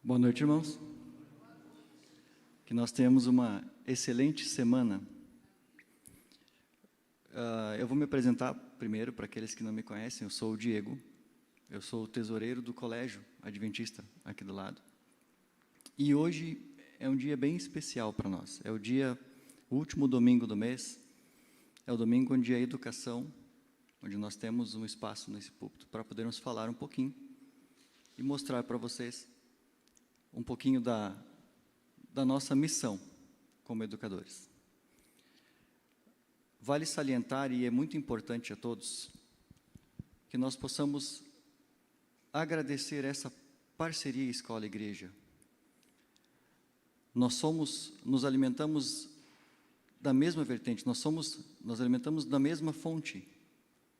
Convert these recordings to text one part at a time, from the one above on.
Boa noite, irmãos. Que nós tenhamos uma excelente semana. Eu vou me apresentar primeiro para aqueles que não me conhecem. Eu sou o Diego. Eu sou o tesoureiro do Colégio Adventista aqui do lado. E hoje é um dia bem especial para nós. É o último domingo do mês. É o domingo onde a educação, onde nós temos um espaço nesse púlpito para podermos falar um pouquinho e mostrar para vocês um pouquinho da nossa missão como educadores. Vale salientar, e é muito importante a todos, que nós possamos agradecer essa parceria escola-igreja. Nos alimentamos da mesma vertente, nós alimentamos da mesma fonte,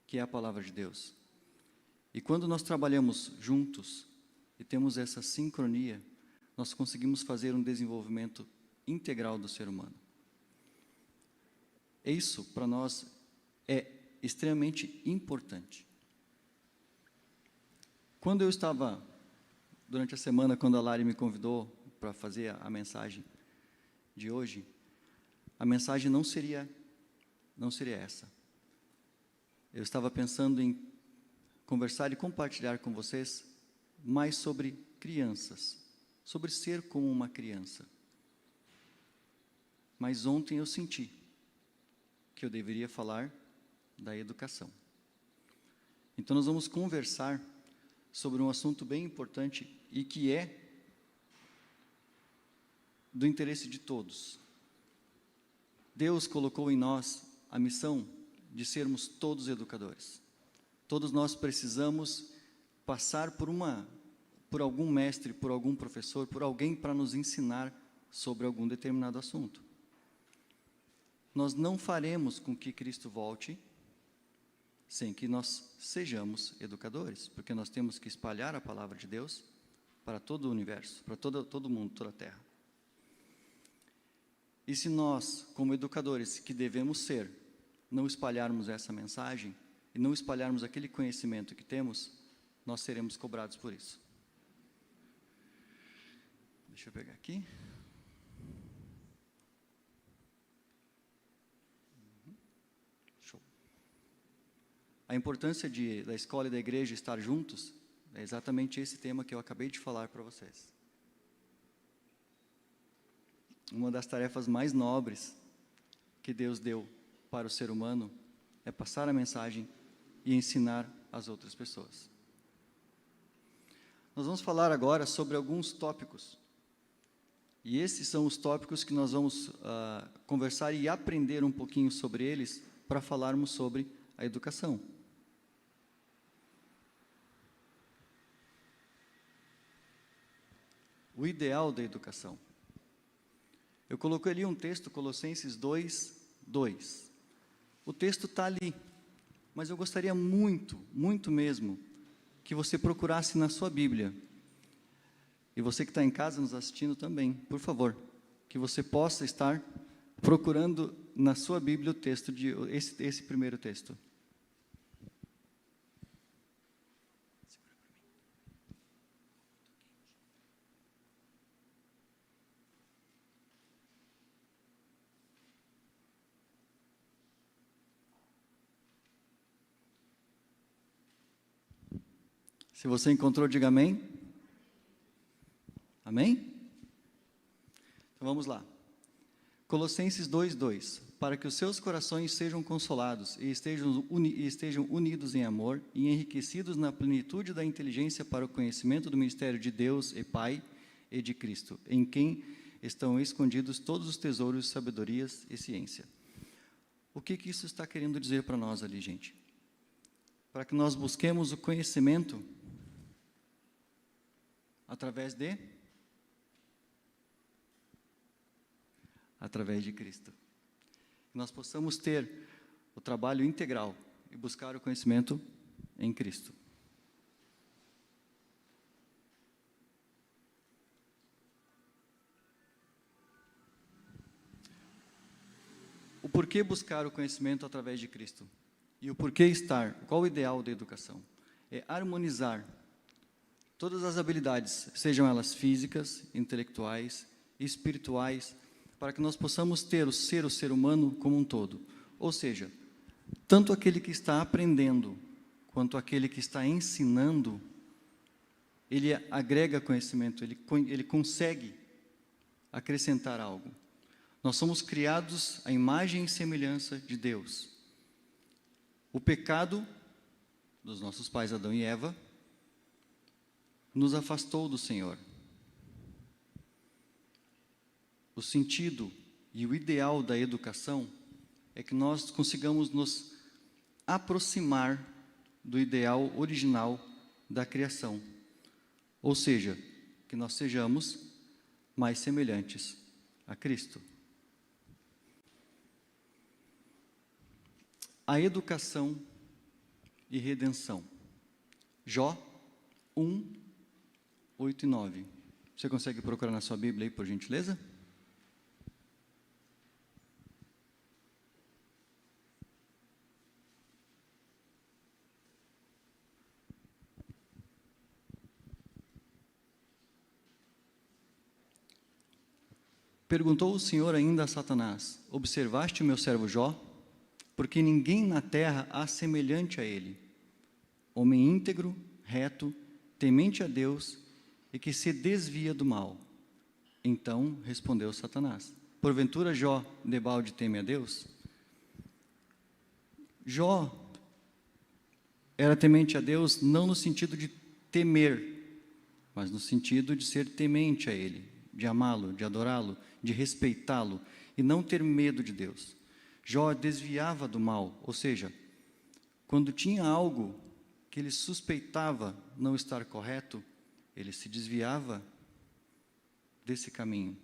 que é a palavra de Deus. E quando nós trabalhamos juntos e temos essa sincronia, nós conseguimos fazer um desenvolvimento integral do ser humano. Isso, para nós, é extremamente importante. Quando eu estava, durante a semana, quando a Lari me convidou para fazer a mensagem de hoje, a mensagem não seria essa. Eu estava pensando em conversar e compartilhar com vocês mais sobre crianças, sobre ser como uma criança. Mas ontem eu senti que eu deveria falar da educação. Então nós vamos conversar sobre um assunto bem importante e que é do interesse de todos. Deus colocou em nós a missão de sermos todos educadores. Todos nós precisamos passar por algum mestre, por algum professor, por alguém para nos ensinar sobre algum determinado assunto. Nós não faremos com que Cristo volte sem que nós sejamos educadores, porque nós temos que espalhar a palavra de Deus para todo o universo, para todo mundo, toda a terra. E se nós, como educadores que devemos ser, não espalharmos essa mensagem e não espalharmos aquele conhecimento que temos, nós seremos cobrados por isso. Deixa eu pegar aqui. Show. A importância da escola e da igreja estar juntos é exatamente esse tema que eu acabei de falar para vocês. Uma das tarefas mais nobres que Deus deu para o ser humano é passar a mensagem e ensinar as outras pessoas. Nós vamos falar agora sobre alguns tópicos. E esses são os tópicos que nós vamos conversar e aprender um pouquinho sobre eles para falarmos sobre a educação. O ideal da educação. Eu coloquei ali um texto, Colossenses 2:2. O texto está ali, mas eu gostaria muito, muito mesmo, que você procurasse na sua Bíblia. E você que está em casa nos assistindo também, por favor, que você possa estar procurando na sua Bíblia o texto esse primeiro texto. Se você encontrou, diga amém. Amém? Então vamos lá. Colossenses 2:2. Para que os seus corações sejam consolados e estejam unidos em amor e enriquecidos na plenitude da inteligência para o conhecimento do mistério de Deus e Pai e de Cristo, em quem estão escondidos todos os tesouros, sabedorias e ciência. O que isso está querendo dizer para nós ali, gente? Para que nós busquemos o conhecimento através de Cristo. Que nós possamos ter o trabalho integral e buscar o conhecimento em Cristo. O porquê buscar o conhecimento através de Cristo? E o porquê qual o ideal da educação? É harmonizar todas as habilidades, sejam elas físicas, intelectuais, espirituais, para que nós possamos ter o ser humano como um todo. Ou seja, tanto aquele que está aprendendo, quanto aquele que está ensinando, ele agrega conhecimento, ele consegue acrescentar algo. Nós somos criados à imagem e semelhança de Deus. O pecado dos nossos pais Adão e Eva nos afastou do Senhor. O sentido e o ideal da educação é que nós consigamos nos aproximar do ideal original da criação. Ou seja, que nós sejamos mais semelhantes a Cristo. A educação e redenção. Jó 1, 8 e 9. Você consegue procurar na sua Bíblia aí, por gentileza? Perguntou o Senhor ainda a Satanás: observaste o meu servo Jó? Porque ninguém na terra há semelhante a ele, homem íntegro, reto, temente a Deus e que se desvia do mal. Então respondeu Satanás: porventura Jó debalde teme a Deus? Jó era temente a Deus não no sentido de temer, mas no sentido de ser temente a Ele, de amá-lo, de adorá-lo, de respeitá-lo e não ter medo de Deus. Jó desviava do mal, ou seja, quando tinha algo que ele suspeitava não estar correto, ele se desviava desse caminho.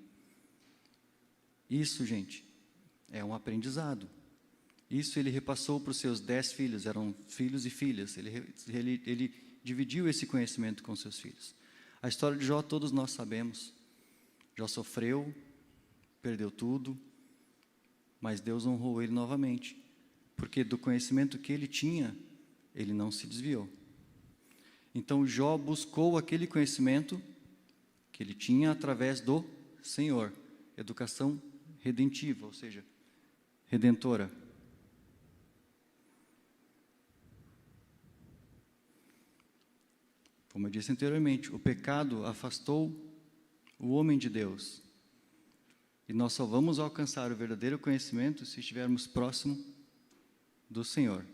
Isso, gente, é um aprendizado. Isso ele repassou para os seus 10 filhos, eram filhos e filhas. Ele dividiu esse conhecimento com seus filhos. A história de Jó todos nós sabemos. Jó sofreu, perdeu tudo, mas Deus honrou ele novamente, porque do conhecimento que ele tinha, ele não se desviou. Então Jó buscou aquele conhecimento que ele tinha através do Senhor, educação redentiva, ou seja, redentora. Como eu disse anteriormente, o pecado afastou o homem de Deus. E nós só vamos alcançar o verdadeiro conhecimento se estivermos próximo do Senhor.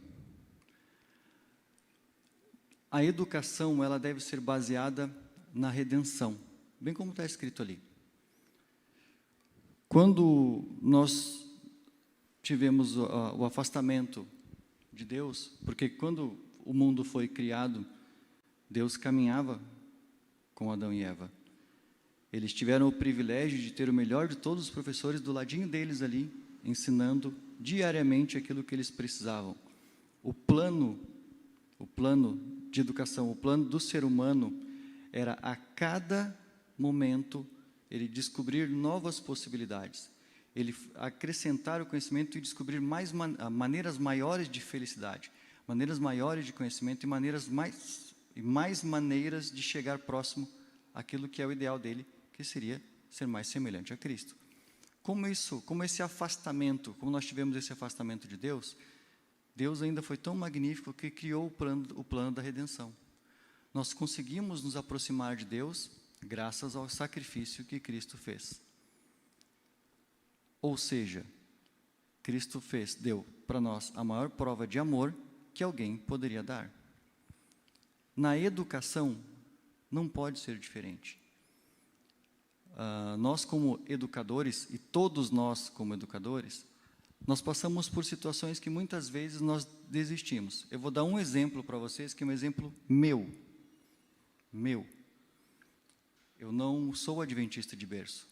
A educação, ela deve ser baseada na redenção, bem como está escrito ali. Quando nós tivemos o afastamento de Deus, porque quando o mundo foi criado, Deus caminhava com Adão e Eva. Eles tiveram o privilégio de ter o melhor de todos os professores do ladinho deles ali, ensinando diariamente aquilo que eles precisavam. O plano de educação, o plano do ser humano era a cada momento ele descobrir novas possibilidades, ele acrescentar o conhecimento e descobrir maneiras maiores de felicidade, maneiras maiores de conhecimento e mais maneiras de chegar próximo àquilo que é o ideal dele, que seria ser mais semelhante a Cristo. Como esse afastamento, como nós tivemos esse afastamento de Deus, Deus ainda foi tão magnífico que criou o plano da redenção. Nós conseguimos nos aproximar de Deus graças ao sacrifício que Cristo fez. Ou seja, Cristo deu para nós a maior prova de amor que alguém poderia dar. Na educação, não pode ser diferente. Nós como educadores, e todos nós como educadores, nós passamos por situações que muitas vezes nós desistimos. Eu vou dar um exemplo para vocês, que é um exemplo meu. Eu não sou adventista de berço.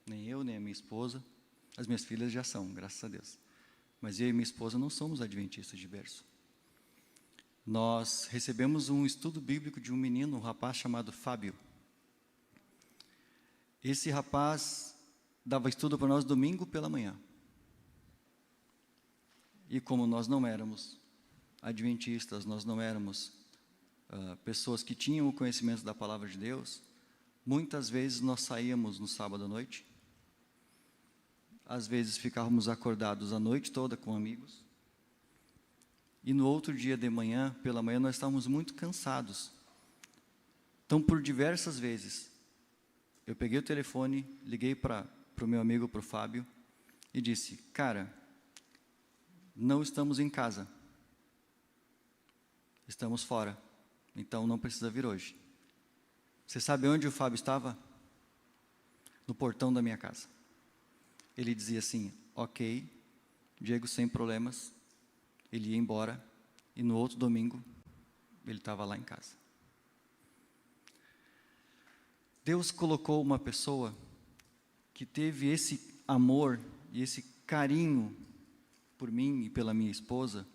Nem eu, nem a minha esposa. As minhas filhas já são, graças a Deus. Mas eu e minha esposa não somos adventistas de berço. Nós recebemos um estudo bíblico de um menino, um rapaz chamado Fábio. Esse rapaz dava estudo para nós domingo pela manhã. E como nós não éramos adventistas, nós não éramos pessoas que tinham o conhecimento da palavra de Deus, muitas vezes nós saíamos no sábado à noite, às vezes ficávamos acordados a noite toda com amigos, e no outro dia de manhã, pela manhã, nós estávamos muito cansados. Então, por diversas vezes, eu peguei o telefone, liguei para o meu amigo, para o Fábio, e disse: cara, não estamos em casa, estamos fora, então não precisa vir hoje. Você sabe onde o Fábio estava? No portão da minha casa. Ele dizia assim: ok, Diego, sem problemas. Ele ia embora, e no outro domingo, ele estava lá em casa. Deus colocou uma pessoa que teve esse amor e esse carinho por mim e pela minha esposa,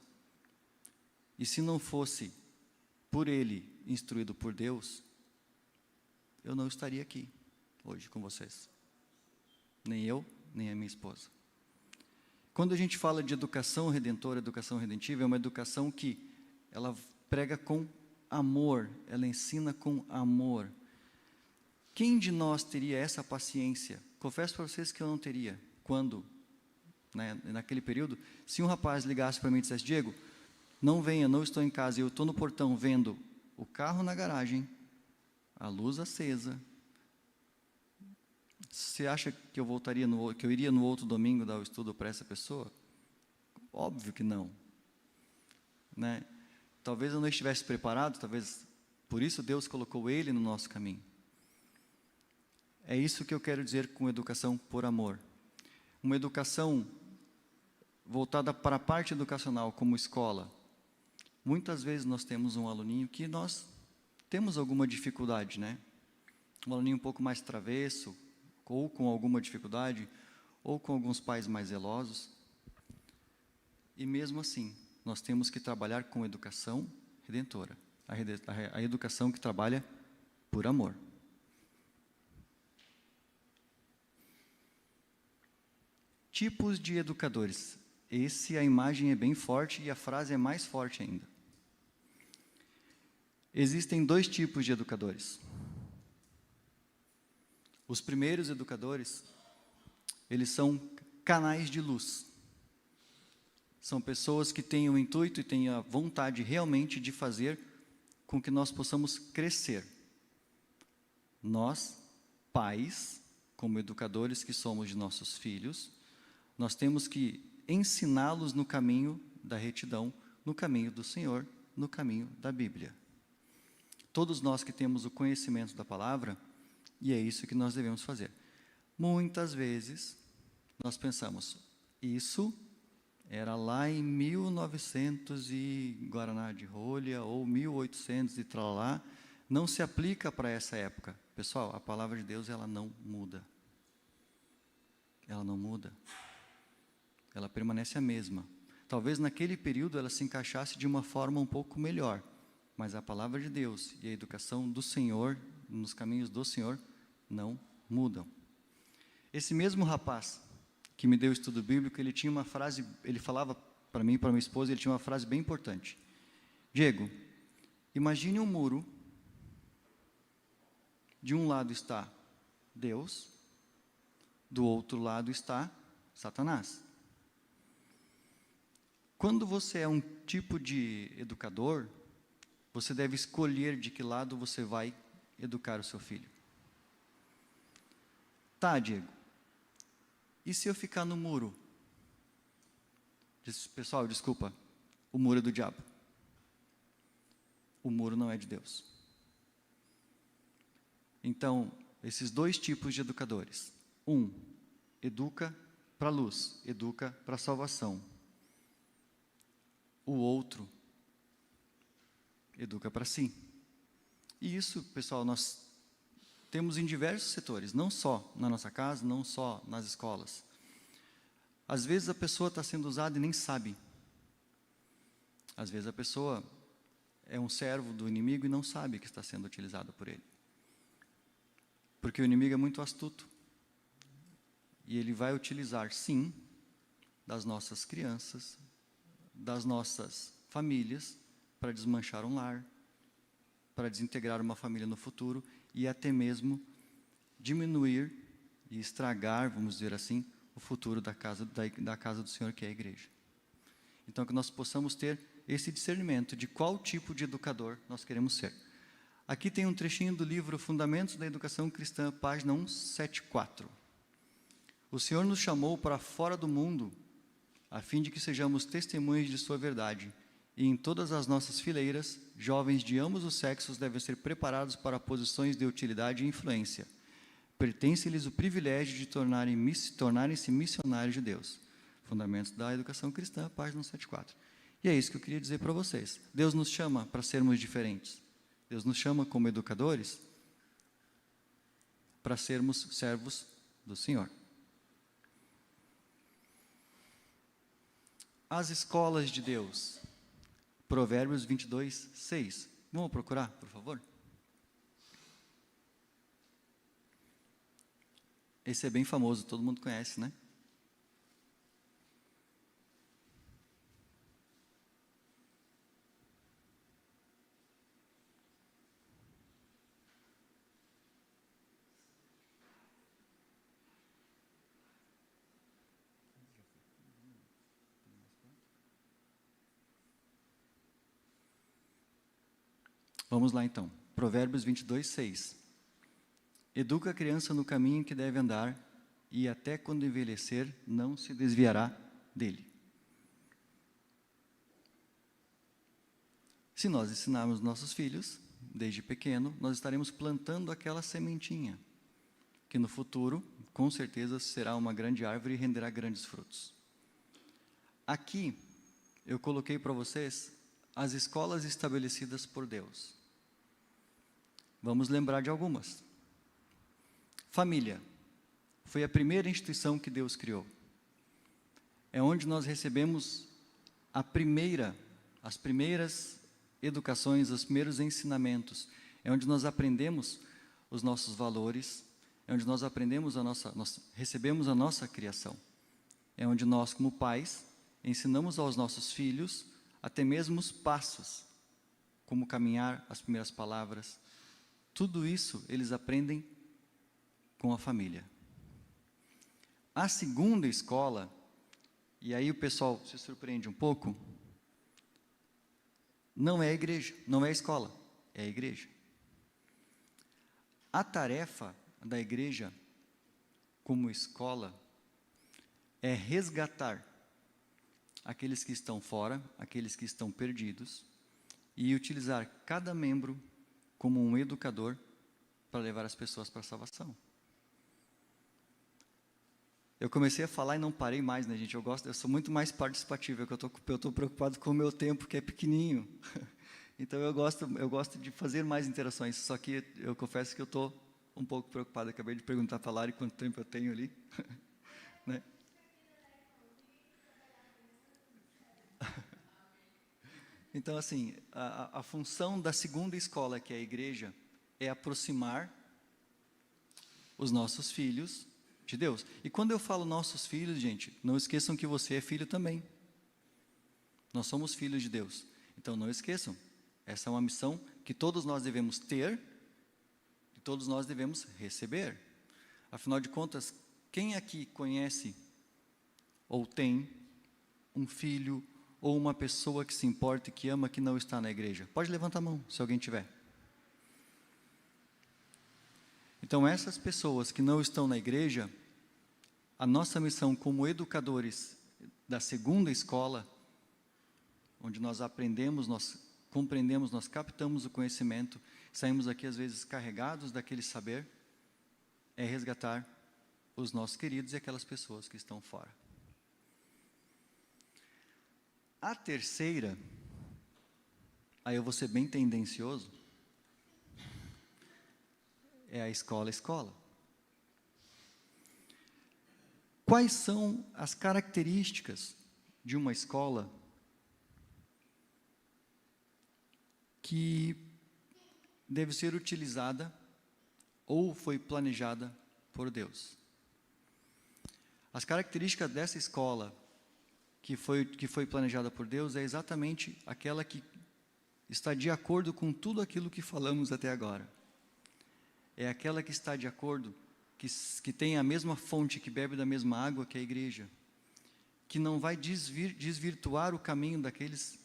e se não fosse por ele, instruído por Deus, eu não estaria aqui hoje com vocês. Nem eu, nem a minha esposa. Quando a gente fala de educação redentora, educação redentiva, é uma educação que ela prega com amor, ela ensina com amor. Quem de nós teria essa paciência? Confesso para vocês que eu não teria. Quando, naquele período, se um rapaz ligasse para mim e dissesse: Diego, não venha, não estou em casa, eu estou no portão vendo o carro na garagem, a luz acesa, você acha que eu iria no outro domingo dar o estudo para essa pessoa? Óbvio que não. Talvez eu não estivesse preparado, talvez por isso Deus colocou ele no nosso caminho. É isso que eu quero dizer com educação por amor. Uma educação voltada para a parte educacional, como escola. Muitas vezes nós temos um aluninho que nós temos alguma dificuldade, Um aluninho um pouco mais travesso, ou com alguma dificuldade, ou com alguns pais mais zelosos. E mesmo assim, nós temos que trabalhar com educação redentora, a educação que trabalha por amor. Tipos de educadores. A imagem é bem forte e a frase é mais forte ainda. Existem 2 tipos de educadores. Os primeiros educadores, eles são canais de luz. São pessoas que têm o intuito e têm a vontade realmente de fazer com que nós possamos crescer. Nós, pais, como educadores que somos de nossos filhos, nós temos que ensiná-los no caminho da retidão, no caminho do Senhor, no caminho da Bíblia. Todos nós que temos o conhecimento da palavra, e é isso que nós devemos fazer. Muitas vezes, nós pensamos, isso era lá em 1900 e Guaraná de rolha, ou 1800 e tralá, não se aplica para essa época. Pessoal, a palavra de Deus, ela não muda. Ela não muda. Ela permanece a mesma. Talvez naquele período ela se encaixasse de uma forma um pouco melhor, mas a palavra de Deus e a educação do Senhor, nos caminhos do Senhor, não mudam. Esse mesmo rapaz que me deu o estudo bíblico, ele tinha uma frase, ele falava para mim e para minha esposa, ele tinha uma frase bem importante. Diego, imagine um muro, de um lado está Deus, do outro lado está Satanás. Quando você é um tipo de educador, você deve escolher de que lado você vai educar o seu filho. Tá, Diego, e se eu ficar no muro? Pessoal, desculpa, o muro é do diabo. O muro não é de Deus. Então, esses 2 tipos de educadores. Um, educa para a luz, educa para a salvação. O outro, educa para si. E isso, pessoal, nós temos em diversos setores, não só na nossa casa, não só nas escolas. Às vezes a pessoa está sendo usada e nem sabe. Às vezes a pessoa é um servo do inimigo e não sabe que está sendo utilizado por ele. Porque o inimigo é muito astuto. E ele vai utilizar, sim, das nossas crianças, das nossas famílias, para desmanchar um lar, para desintegrar uma família no futuro e até mesmo diminuir e estragar, vamos dizer assim, o futuro da casa do Senhor, que é a igreja. Então, que nós possamos ter esse discernimento de qual tipo de educador nós queremos ser. Aqui tem um trechinho do livro Fundamentos da Educação Cristã, página 174. O Senhor nos chamou para fora do mundo, a fim de que sejamos testemunhas de sua verdade. E em todas as nossas fileiras, jovens de ambos os sexos devem ser preparados para posições de utilidade e influência. Pertence-lhes o privilégio de tornarem-se missionários de Deus. Fundamentos da Educação Cristã, página 174. E é isso que eu queria dizer para vocês. Deus nos chama para sermos diferentes. Deus nos chama como educadores para sermos servos do Senhor. As escolas de Deus. Provérbios 22, 6. Vamos procurar, por favor? Esse é bem famoso, todo mundo conhece, né? Vamos lá então, Provérbios 22, 6. Educa a criança no caminho que deve andar, e até quando envelhecer, não se desviará dele. Se nós ensinarmos nossos filhos, desde pequeno, nós estaremos plantando aquela sementinha, que no futuro, com certeza, será uma grande árvore e renderá grandes frutos. Aqui, eu coloquei para vocês as escolas estabelecidas por Deus. Vamos lembrar de algumas. Família foi a primeira instituição que Deus criou. É onde nós recebemos as primeiras educações, os primeiros ensinamentos. É onde nós aprendemos os nossos valores, é onde nós aprendemos nós recebemos a nossa criação. É onde nós, como pais, ensinamos aos nossos filhos até mesmo os passos, como caminhar, as primeiras palavras. Tudo isso eles aprendem com a família. A segunda escola, e aí o pessoal se surpreende um pouco, não é a igreja, não é a escola, é a igreja. A tarefa da igreja, como escola, é resgatar aqueles que estão fora, aqueles que estão perdidos, e utilizar cada membro como um educador para levar as pessoas para a salvação. Eu comecei a falar e não parei mais, né, gente? Eu sou muito mais participativo, eu estou preocupado com o meu tempo, que é pequenininho. Então, eu gosto de fazer mais interações, só que eu confesso que eu estou um pouco preocupado. Acabei de perguntar para a Lari quanto tempo eu tenho ali. Né? Então, assim, a função da segunda escola, que é a igreja, é aproximar os nossos filhos de Deus. E quando eu falo nossos filhos, gente, não esqueçam que você é filho também. Nós somos filhos de Deus. Então, não esqueçam, essa é uma missão que todos nós devemos ter e todos nós devemos receber. Afinal de contas, quem aqui conhece ou tem um filho ou uma pessoa que se importa e que ama, que não está na igreja? Pode levantar a mão, se alguém tiver. Então, essas pessoas que não estão na igreja, a nossa missão como educadores da segunda escola, onde nós aprendemos, nós compreendemos, nós captamos o conhecimento, saímos aqui às vezes carregados daquele saber, é resgatar os nossos queridos e aquelas pessoas que estão fora. A terceira, aí eu vou ser bem tendencioso, é a escola. Quais são as características de uma escola que deve ser utilizada ou foi planejada por Deus? As características dessa escola que foi planejada por Deus é exatamente aquela que está de acordo com tudo aquilo que falamos até agora. É aquela que está de acordo, que tem a mesma fonte, que bebe da mesma água que a igreja, que não vai desvirtuar o caminho daqueles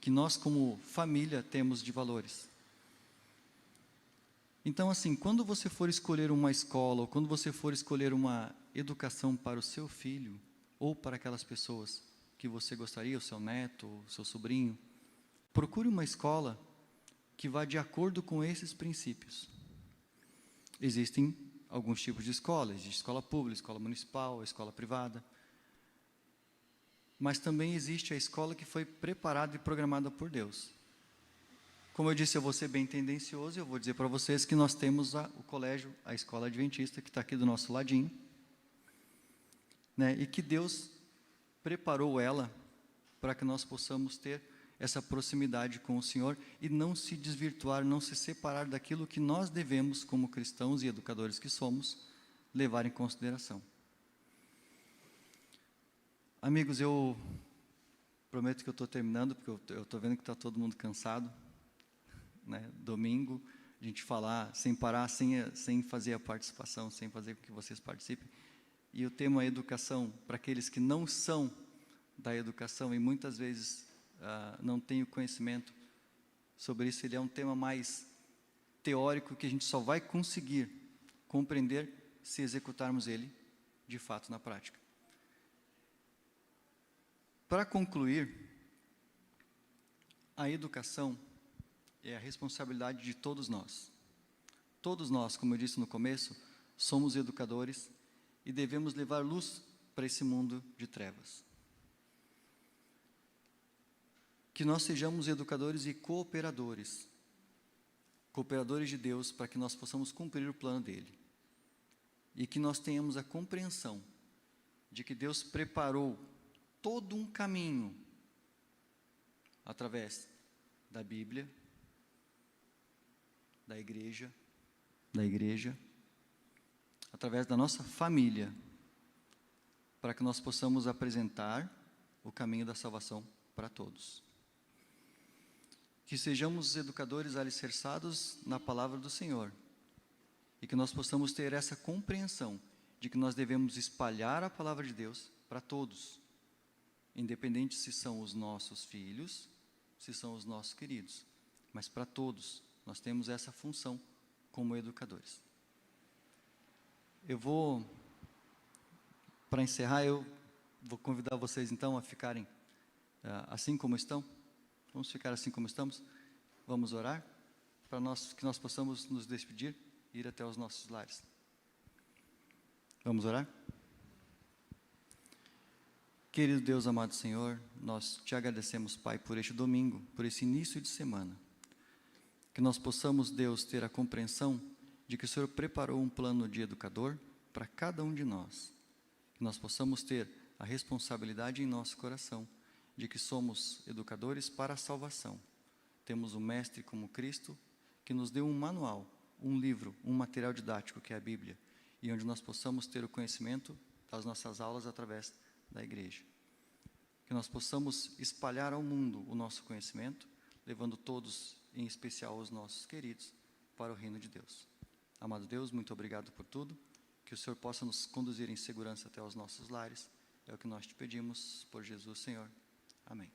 que nós, como família, temos de valores. Então, assim, quando você for escolher uma escola, ou quando você for escolher uma educação para o seu filho, ou para aquelas pessoas que você gostaria, o seu neto, o seu sobrinho, procure uma escola que vá de acordo com esses princípios. Existem alguns tipos de escola, existe escola pública, escola municipal, escola privada, mas também existe a escola que foi preparada e programada por Deus. Como eu disse, eu vou ser bem tendencioso, eu vou dizer para vocês que nós temos o colégio, a escola adventista, que está aqui do nosso ladinho, né, e que Deus preparou ela para que nós possamos ter essa proximidade com o Senhor e não se desvirtuar, não se separar daquilo que nós devemos, como cristãos e educadores que somos, levar em consideração. Amigos, eu prometo que eu estou terminando, porque eu estou vendo que está todo mundo cansado, né? Domingo, a gente falar sem parar, sem fazer a participação, sem fazer com que vocês participem. E o tema é educação, para aqueles que não são da educação e muitas vezes não têm o conhecimento sobre isso, ele é um tema mais teórico que a gente só vai conseguir compreender se executarmos ele de fato na prática. Para concluir, a educação é a responsabilidade de todos nós. Todos nós, como eu disse no começo, somos educadores e devemos levar luz para esse mundo de trevas. Que nós sejamos educadores e cooperadores de Deus, para que nós possamos cumprir o plano dele. E que nós tenhamos a compreensão de que Deus preparou todo um caminho através da Bíblia, da igreja, através da nossa família, para que nós possamos apresentar o caminho da salvação para todos. Que sejamos educadores alicerçados na palavra do Senhor e que nós possamos ter essa compreensão de que nós devemos espalhar a palavra de Deus para todos, independente se são os nossos filhos, se são os nossos queridos, mas para todos nós temos essa função como educadores. Para encerrar, eu vou convidar vocês então a ficarem assim como estão. Vamos ficar assim como estamos. Vamos orar para que nós possamos nos despedir e ir até os nossos lares. Vamos orar? Querido Deus, amado Senhor, nós te agradecemos, Pai, por este domingo, por esse início de semana. Que nós possamos, Deus, ter a compreensão de que o Senhor preparou um plano de educador para cada um de nós. Que nós possamos ter a responsabilidade em nosso coração de que somos educadores para a salvação. Temos um mestre como Cristo, que nos deu um manual, um livro, um material didático, que é a Bíblia, e onde nós possamos ter o conhecimento das nossas aulas através da igreja. Que nós possamos espalhar ao mundo o nosso conhecimento, levando todos, em especial os nossos queridos, para o reino de Deus. Amado Deus, muito obrigado por tudo, que o Senhor possa nos conduzir em segurança até os nossos lares, é o que nós te pedimos, por Jesus, Senhor. Amém.